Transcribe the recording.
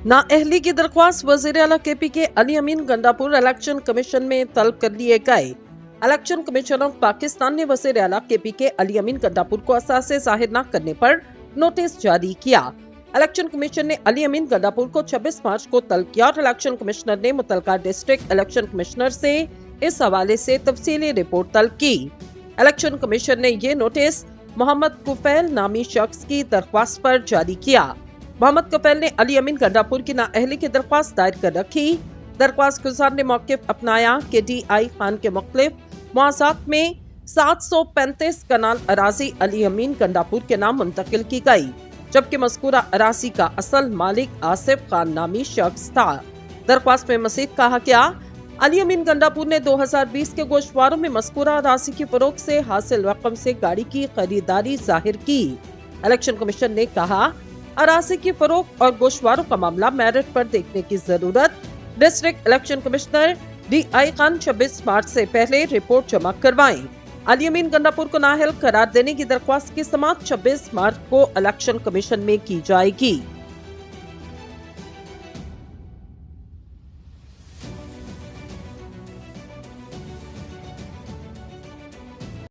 नाअहली की दरख्वास्त वज़ीर आला KP के अली अमीन गंडापुर इलेक्शन कमीशन में तलब कर लिए गए। इलेक्शन कमीशन ऑफ पाकिस्तान ने वज़ीर आला KP के अली अमीन गंडापुर को असासे जाहिर न करने पर नोटिस जारी किया। इलेक्शन कमीशन ने अली अमीन गंडापुर को 26 मार्च को तलब किया और इलेक्शन कमिश्नर ने मुतलका डिस्ट्रिक्ट इलेक्शन कमिश्नर से इस हवाले से तफसीली रिपोर्ट तलब की। इलेक्शन कमीशन ने ये नोटिस मोहम्मद कुफैल नामी शख्स की दरख्वास्त पर जारी किया। मोहम्मद कफैल ने अली अमीन गंडापुर की नाअहली की दरख्वास्त दायर कर रखी। दरख्वास्त गुजार ने मौक़िफ़ अपनाया कि DI खान के मुख्तलिफ मुआज़ात में 735 कनाल अराजी अली अमीन गंडापुर के नाम मुंतकिल की गई, जबकि मज़कूरा अराजी का असल मालिक आसिफ खान नामी शख्स था। दरख्वास्त में मज़ीद कहा गया, अली अमीन गंडापुर ने 2020 के गोशवारों में मज़कूरा अराजी की फरोख्त से हासिल रकम से गाड़ी की खरीदारी जाहिर की। इलेक्शन कमीशन ने कहा, अराजी की फरोख्त और गोशवारों का मामला मेरिट पर देखने की जरूरत। District election commissioner DI Khan 26 मार्च से पहले रिपोर्ट जमा करवाएं। अली अमीन गंडापुर को नाअहल करार देने की दरख्वास्त की समाअत 26 मार्च को इलेक्शन कमीशन में की जाएगी।